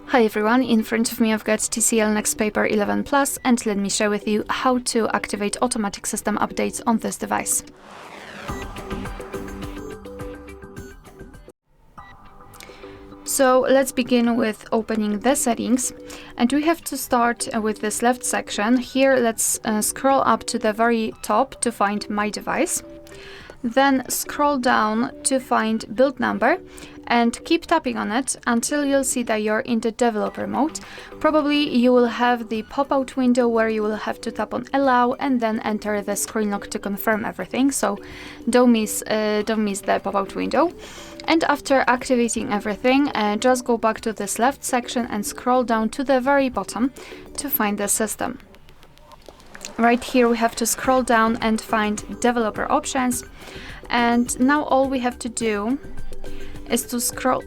Hi everyone, in front of me I've got TCL NXTpaper 11 Plus, and let me share with you how to activate automatic system updates on this device. So let's begin with opening the settings, and we have to start with this left section. Here let's scroll up to the very top to find My Device. Then scroll down to find build number and keep tapping on it until you'll see that you're in the developer mode. Probably you will have the pop-out window where you will have to tap on allow and then enter the screen lock to confirm everything, so don't miss the pop-out window. And after activating everything, just go back to this left section and scroll down to the very bottom to find the system. Right here we have to scroll down and find developer options, and now all we have to do is to scroll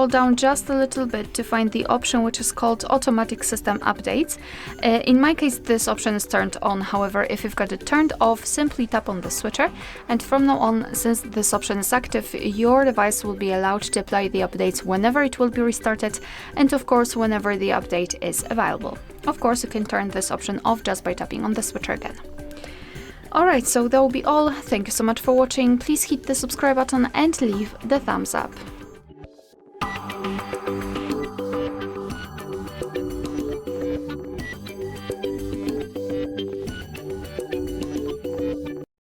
down just a little bit to find the option which is called automatic system updates. In my case this option is turned on, however if you've got it turned off, simply tap on the switcher, and from now on, since this option is active, your device will be allowed to apply the updates whenever it will be restarted, and of course whenever the update is available. Of course you can turn this option off just by tapping on the switcher again. Alright, so that will be all. Thank you so much for watching. Please hit the subscribe button and leave the thumbs up.